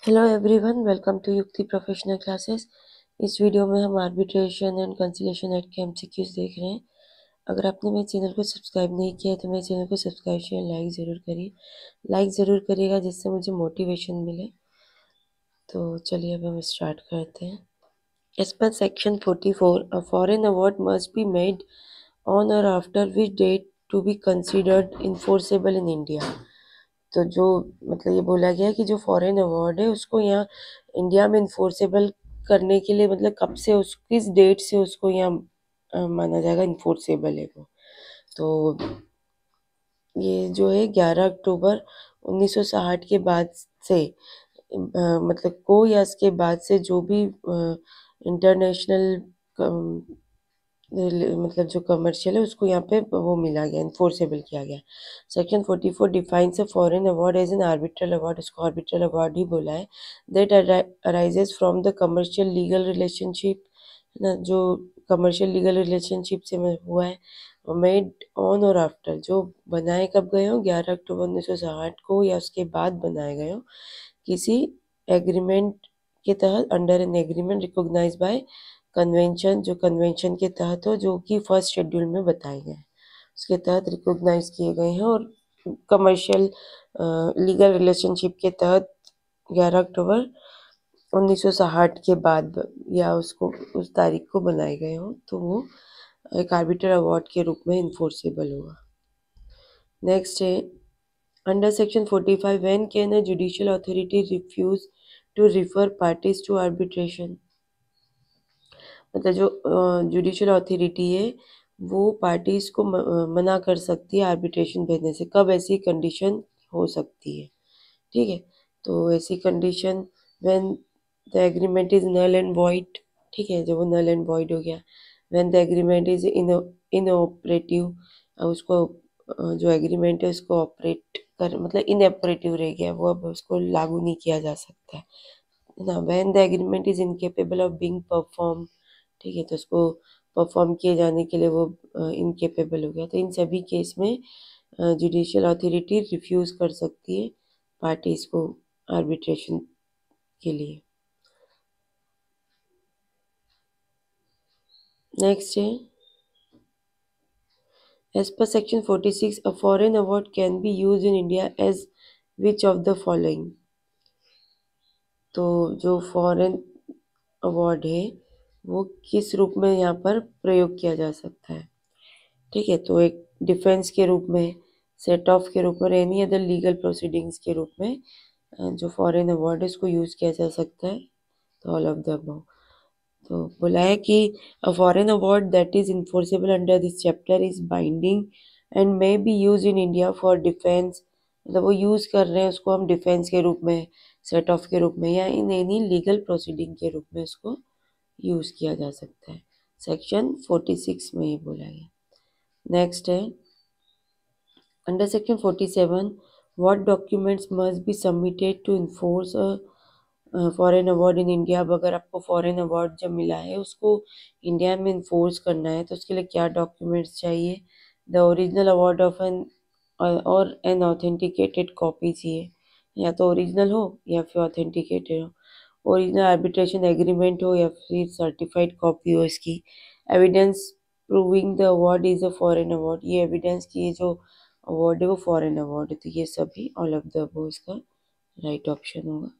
Hello everyone, welcome to युक्ति professional classes. इस video में हम आर्बिट्रेशन एंड कंसिलिएशन एक्ट के एमसीक्यूज देख रहे हैं। अगर आपने मेरे चैनल को सब्सक्राइब नहीं किया है तो मेरे चैनल को सब्सक्राइब शेयर लाइक ज़रूर करिएगा जिससे मुझे मोटिवेशन मिले। तो चलिए अब हम स्टार्ट करते हैं। As per section 44, a foreign award must be made on or after which date to be considered enforceable in India. तो जो मतलब ये बोला गया है कि जो फॉरेन अवार्ड है उसको यहाँ इंडिया में इन्फोर्सेबल करने के लिए मतलब कब से उस किस डेट से उसको यहाँ माना जाएगा इन्फोर्सेबल है वो। तो ये जो है 11 अक्टूबर 1960 के बाद से मतलब को या इसके बाद से जो भी इंटरनेशनल मतलब जो कमर्शियल है उसको यहाँ पे वो मिला गया, इन्फोर्सेबल किया गया। Section 44 defines a foreign award as an arbitral award, उसको आर्बिट्रल अवार्ड ही बोला है। That arises from the commercial legal relationship, ना जो कमर्शियल लीगल रिलेशनशिप से हुआ है। मेड ऑन और आफ्टर, जो बनाए कब गए हो 11 अक्टूबर 1960 को या उसके बाद बनाए गए हो किसी एग्रीमेंट के तहत, under an agreement recognize by convention, जो कन्वेंशन के तहत हो जो कि फर्स्ट शेड्यूल में बताए गए हैं उसके तहत रिकॉग्नाइज किए गए हैं, और कमर्शियल लीगल रिलेशनशिप के तहत 11 अक्टूबर 1960 के बाद या उसको उस तारीख को बनाए गए हो तो वो एक आर्बिट्रल अवार्ड के रूप में इन्फोर्सेबल होगा। नेक्स्ट है under section 45, when can a judicial authority refuse to refer parties to arbitration. मतलब जो जुडिशियल अथॉरिटी है वो पार्टीज को मना कर सकती है आर्बिट्रेशन भेजने से। कब ऐसी कंडीशन हो सकती है? ठीक है, तो ऐसी condition when the agreement is null and void. ठीक है, जब वो नल एंड वॉइड हो गया। When the agreement is inoperative, उसको जो एग्रीमेंट है उसको ऑपरेट कर मतलब इनऑपरेटिव रह गया, वो अब उसको लागू नहीं किया जा सकता है ना। When the agreement is incapable of being perform, ठीक है, तो उसको परफॉर्म किए जाने के लिए वो इनकेपेबल हो गया। तो इन सभी केस में जुडिशियल अथॉरिटी रिफ्यूज कर सकती है पार्टीज को आर्बिट्रेशन के लिए। नेक्स्ट है as per section 46, a foreign award can be use in India as which of the following. तो जो फॉरेन अवार्ड है वो किस रूप में यहाँ पर प्रयोग किया जा सकता है? ठीक है, तो एक डिफेंस के रूप में, सेट ऑफ के रूप में, एनी अदर लीगल प्रोसीडिंग्स के रूप में जो फॉरेन अवार्ड है इसको यूज़ किया जा सकता है। तो ऑल ऑफ द अबव। तो बोला है कि अ foreign award that is enforceable under this chapter is binding and may be use in India for defence. मतलब वो यूज़ कर रहे हैं उसको हम डिफेंस के रूप में, सेट ऑफ के रूप में, या इन एनी लीगल प्रोसीडिंग के रूप में इसको यूज़ किया जा सकता है। सेक्शन 46 में ये बोला गया। नेक्स्ट है under section 47, what documents must be submitted to enforce a foreign award in India. अब अगर आपको फॉरेन अवार्ड जब मिला है उसको इंडिया में इन्फोर्स करना है तो उसके लिए क्या डॉक्यूमेंट्स चाहिए? The original award of an और एन ऑथेंटिकेटेड कॉपी चाहिए, या तो ओरिजिनल हो या फिर ऑथेंटिकेटेड हो। ओरिजिनल आर्बिट्रेशन एग्रीमेंट हो या फिर सर्टिफाइड कॉपी हो इसकी। Evidence proving the award is a foreign award, ये एविडेंस की ये जो अवार्ड है वो फॉरेन अवार्ड है। तो ये सभी ऑल ऑफ द अबव इसका राइट ऑप्शन होगा।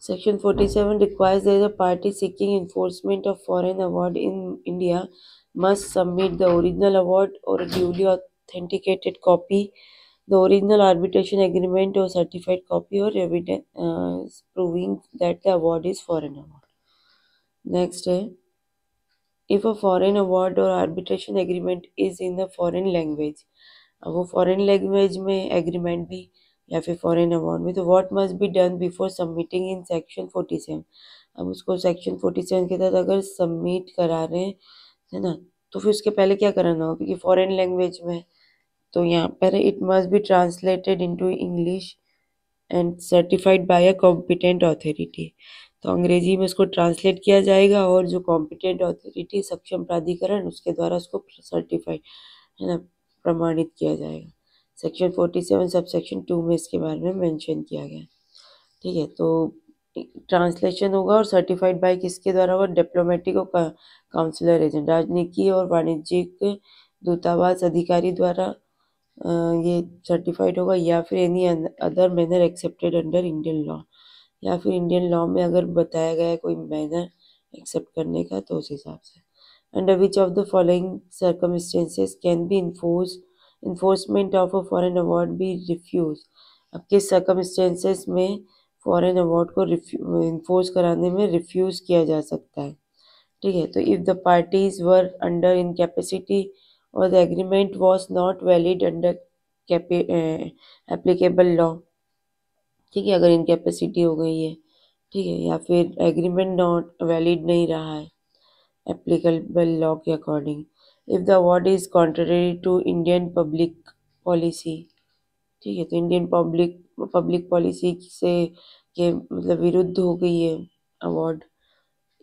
Section 47 requires that a party seeking enforcement of foreign award in India must submit the original award or a duly authenticated copy, the original arbitration agreement or certified copy, or evidence proving that the award is foreign award. Next है if a foreign award or arbitration agreement is in a foreign language, अब वो foreign language में agreement भी या फिर foreign award में, तो what must be done before submitting in section 47। अब उसको सेक्शन 47 के तहत अगर सबमिट करा रहे हैं है ना, तो फिर उसके पहले क्या कराना होगा, क्योंकि फॉरेन लैंग्वेज में, तो यहाँ पर it must be translated into English and certified by a competent authority. तो अंग्रेजी में उसको ट्रांसलेट किया जाएगा और जो कॉम्पिटेंट अथॉरिटी, सक्षम प्राधिकरण, उसके द्वारा उसको सर्टिफाइड है ना प्रमाणित किया जाएगा। सेक्शन 47 सब सेक्शन 2 में इसके बारे में मेंशन किया गया। ठीक है, तो ट्रांसलेशन होगा और सर्टिफाइड बाय किसके द्वारा होगा? डिप्लोमेटिक और काउंसलर एजेंट, राजनीतिक और वाणिज्यिक दूतावास अधिकारी द्वारा ये सर्टिफाइड होगा, या फिर any other manner accepted under Indian law, या फिर इंडियन लॉ में अगर बताया गया है कोई मैनर एक्सेप्ट करने का तो उस हिसाब से। Under which of the following circumstances can be enforcement of a foreign award be refuse? अब किस सर्कमस्टेंसेस में फॉरेन अवार्ड को इन्फोर्स कराने में रिफ्यूज किया जा सकता है? ठीक है, तो if the parties were under incapacity or the agreement was not valid under applicable law. ठीक है, अगर इनकैपेसिटी हो गई है, ठीक है, या फिर एग्रीमेंट नॉट वैलिड नहीं रहा है एप्लीकेबल लॉ के अकॉर्डिंग। If the award is contrary to Indian public policy, ठीक है, तो इंडियन पब्लिक पॉलिसी से के मतलब विरुद्ध हो गई है award.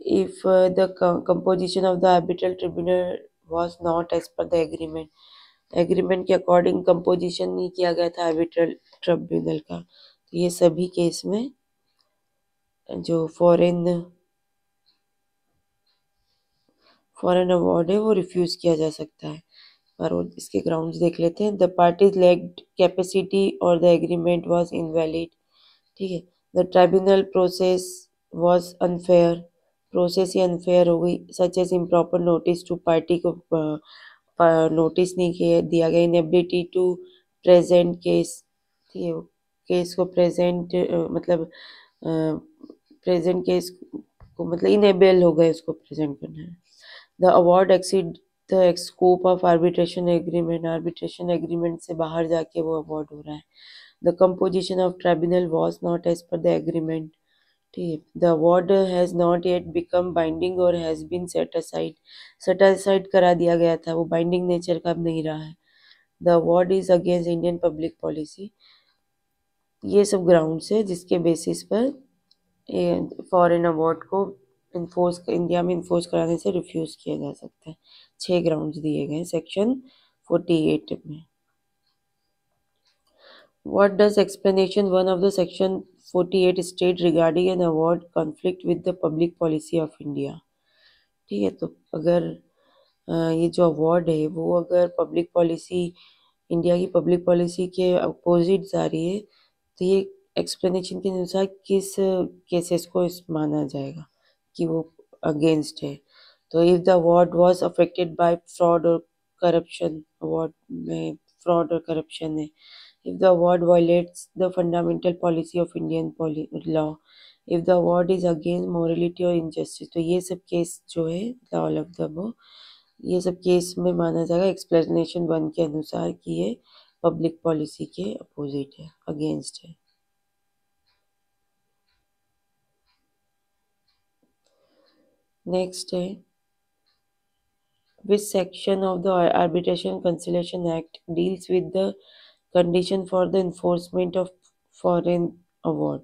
If the composition of the arbitral tribunal was not as per the agreement के अकॉर्डिंग कंपोजिशन नहीं किया गया था आर्बिट्रल ट्रिब्यूनल का, तो ये सभी केस में जो फॉरेन अवार्ड है वो रिफ्यूज किया जा सकता है। और इसके ग्राउंड्स देख लेते हैं। द पार्टीज लैक्ड कैपेसिटी और द एग्रीमेंट वाज इनवैलिड। ठीक है, the tribunal process was unfair, process ही अनफेयर हो गई, such as improper notice to party को नोटिस नहीं किया दिया गया, इनएबिलिटी टू प्रेजेंट केस। ठीक है, केस को प्रेजेंट मतलब प्रेजेंट केस को मतलब इनेबल हो गए उसको प्रेजेंट करना है। The award exceed the scope of arbitration agreement से बाहर जाके वो अवार्ड हो रहा है। The composition of tribunal was not as per the agreement. ठीक है, the award has not yet become binding और हैज बीन सेट असाइड करा दिया गया था, वो बाइंडिंग नेचर का अब नहीं रहा है। The award is against Indian public policy. ये सब ग्राउंड्स है जिसके बेसिस पर फॉरेन अवार्ड को इंडिया में इन्फोर्स कराने से रिफ्यूज किया जा सकता है। 6 ग्राउंड्स दिए गए सेक्शन 48 में। What does explanation 1 of the section 48 state regarding an award conflict with the public policy of India? ठीक है, तो अगर ये जो अवार्ड है वो अगर पब्लिक पॉलिसी इंडिया की पब्लिक पॉलिसी के अपोजिट जा रही है तो ये एक्सप्लेनेशन के अनुसार किस केसेस को माना जाएगा कि वो अगेंस्ट है? तो if the award was affected by fraud और करप्शन, अवार्ड में फ्रॉड और करप्शन है। If the award violets the fundamental policy of Indian law, if the award is against morality और इनजस्टिस, तो ये सब केस जो है ऑल ऑफ द अबव, ये सब केस में माना जाएगा एक्सप्लेनेशन 1 के अनुसार कि ये पब्लिक पॉलिसी के अपोजिट है, अगेंस्ट है। नेक्स्ट है, which section of the Arbitration Conciliation Act deals with the condition for the enforcement of foreign award?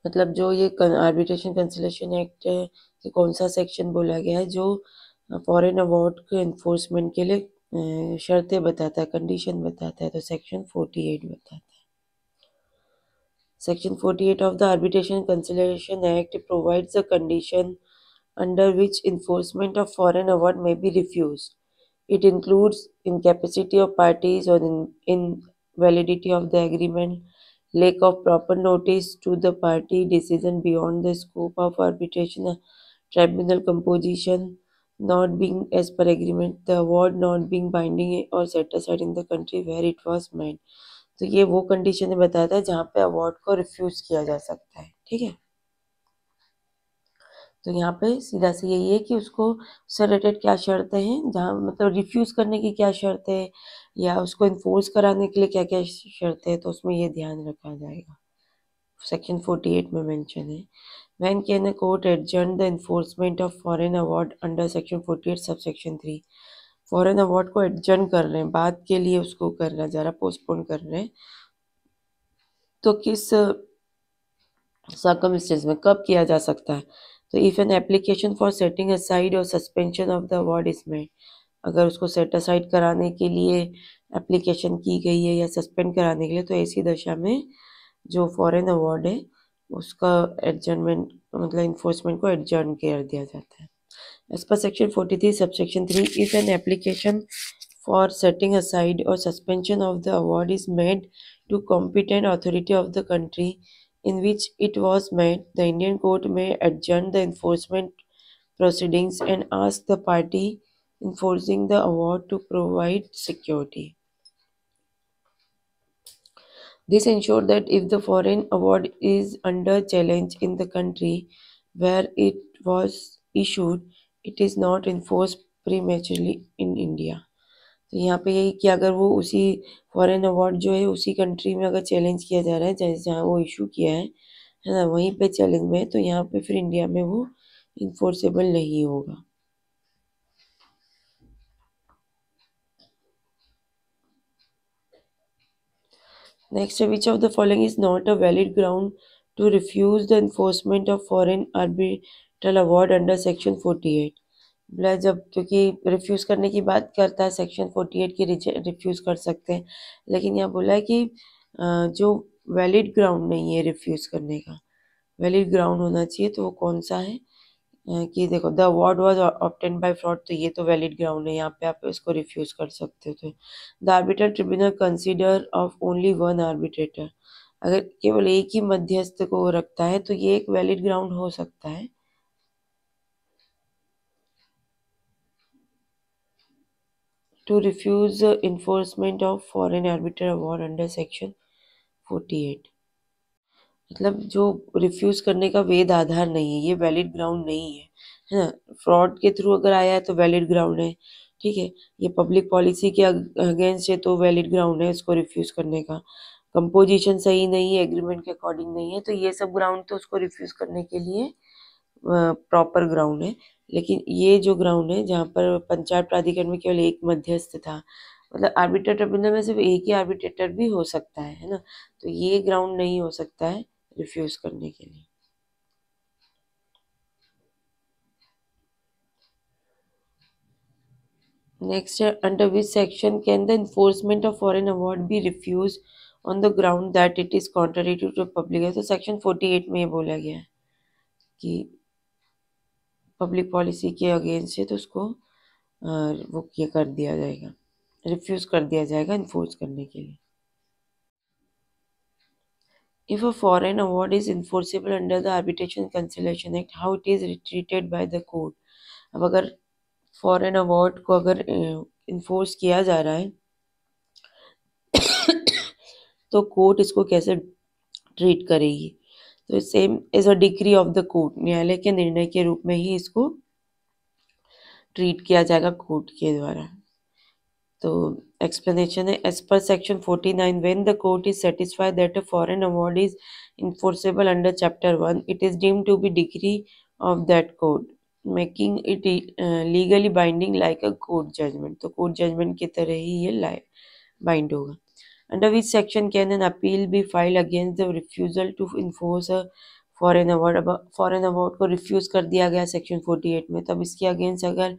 मतलब जो ये आर्बिट्रेशन कंसिलेशन एक्ट है कि कौन सा सेक्शन बोला गया है जो फॉरेन अवार्ड के एनफोर्समेंट के लिए शर्तें बताता है, कंडीशन बताता है, तो सेक्शन 48 बताता है। Section 48 of the Arbitration Conciliation Act provides a condition under which enforcement of foreign award may be refused. It includes incapacity of parties or invalidity of the agreement, lack of proper notice to the party, decision beyond the scope of arbitration tribunal composition, not being as per agreement, the award not being binding or set aside in the country where it was made. तो ये वो condition बताता है जहाँ पे award को refuse किया जा सकता है। ठीक है, तो यहाँ पे सीधा से यही है कि उसको उससे रिलेटेड क्या शर्तें हैं, जहाँ मतलब रिफ्यूज करने की क्या शर्तें है या उसको इन्फोर्स कराने के लिए क्या क्या शर्तें हैं, तो उसमें ये ध्यान रखा जाएगा। सेक्शन 48 में मेंशन है। When can a court adjourn the enforcement of foreign award under section 48 subsection 3? Foreign award को एडजर्न कर रहे हैं, बाद के लिए उसको करना जा रहा, पोस्टपोन कर रहे हैं, तो किस सर्कमस्टेंस में कब किया जा सकता है? तो if an application for setting aside or suspension of the award is made, अगर उसको सेट असाइड कराने के लिए एप्लीकेशन की गई है या सस्पेंड कराने के लिए, तो ऐसी दशा में जो फॉरेन अवार्ड है उसका एडजर्नमेंट मतलब इन्फोर्समेंट को एडजर्न कर दिया जाता है। As per section 43 subsection 3, if an application for setting aside or suspension of the award is made to competent authority of the country in which it was made, the Indian court may adjourn the enforcement proceedings and ask the party enforcing the award to provide security. This ensures that if the foreign award is under challenge in the country where it was issued, it is not enforced prematurely in India. तो यहाँ पे यही कि अगर वो उसी foreign award जो है उसी कंट्री में अगर चैलेंज किया जा रहा है जैसे जहाँ वो इशू किया है ना, वहीं पे चैलेंज में है, तो यहाँ पे फिर इंडिया में वो इन्फोर्सेबल नहीं होगा। Next, which of the following is not a valid ground to refuse the enforcement of foreign arbitral award under section 48। बोला जब क्योंकि रिफ्यूज़ करने की बात करता है सेक्शन 48 की रिफ्यूज़ कर सकते हैं, लेकिन यहाँ बोला है कि जो वैलिड ग्राउंड नहीं है रिफ्यूज़ करने का, वैलिड ग्राउंड होना चाहिए, तो वो कौन सा है कि देखो the award was obtained by fraud, तो ये तो वैलिड ग्राउंड है, यहाँ पे आप इसको रिफ्यूज़ कर सकते हो। तो the arbitral tribunal consider of only one arbitrator, अगर केवल एक ही मध्यस्थ को रखता है तो ये एक वैलिड ग्राउंड हो सकता है। To refuse enforcement of foreign arbiter award under section 48, मतलब जो रिफ्यूज करने का वेद आधार नहीं है, ये वैलिड ग्राउंड नहीं है ना। फ्रॉड के थ्रू अगर आया है तो वैलिड ग्राउंड है, ठीक है। ये पब्लिक पॉलिसी के अगेंस्ट है तो वैलिड ग्राउंड है इसको रिफ्यूज करने का। कंपोजिशन सही नहीं है, एग्रीमेंट के अकॉर्डिंग नहीं है, तो ये सब ग्राउंड तो उसको रिफ्यूज करने के लिए प्रॉपर ग्राउंड है। लेकिन ये जो ग्राउंड है जहाँ पर पंचायत प्राधिकरण में केवल एक मध्यस्थ था, मतलब आर्बिट्रेटर ट्रिब्यूनल में सिर्फ एक ही आर्बिट्रेटर भी हो सकता है ना, तो ये ग्राउंड नहीं हो सकता है रिफ्यूज करने के लिए। नेक्स्ट है, under which section can the enforcement of foreign award be refuse on the ground that it is contrary to public है, तो सेक्शन 48 में ये बोला गया है कि पब्लिक पॉलिसी के अगेंस्ट है तो उसको वो ये कर दिया जाएगा, रिफ्यूज कर दिया जाएगा इन्फोर्स करने के लिए। If a foreign award is enforceable under the Arbitration Conciliation Act, how it is treated by the court? अब अगर फॉरेन अवार्ड को अगर इन्फोर्स किया जा रहा है तो कोर्ट इसको कैसे ट्रीट करेगी? तो same as a decree of the court, न्यायालय के निर्णय के रूप में ही इसको ट्रीट किया जाएगा कोर्ट के द्वारा। तो एक्सप्लेनेशन है, as per section 49 when the court is satisfied that a foreign award is enforceable under chapter 1, it is deemed to be decree of that court, making it legally binding like a court judgment, तो court judgment की तरह ही ये bind होगा। Under which section can an appeal be filed against the refusal to enforce a foreign award? अब foreign award को refuse कर दिया गया सेक्शन 48 में, तब इसके अगेंस्ट अगर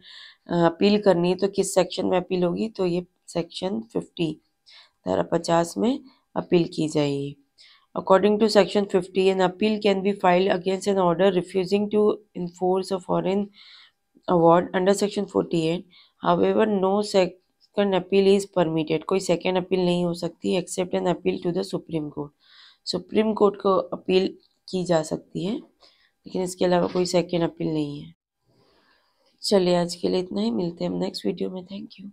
अपील करनी है तो किस सेक्शन में अपील होगी? तो ये सेक्शन 50 धारा 50 में अपील की जाएगी। According to section 50, an appeal can be filed against an order refusing to enforce a foreign award under section 48. However, no second appeal is permitted. कोई second appeal नहीं हो सकती except an appeal to the Supreme Court. Supreme Court को appeal की जा सकती है, लेकिन इसके अलावा कोई second appeal नहीं है। चलिए आज के लिए इतना ही, मिलते हैं हम नेक्स्ट वीडियो में। Thank you.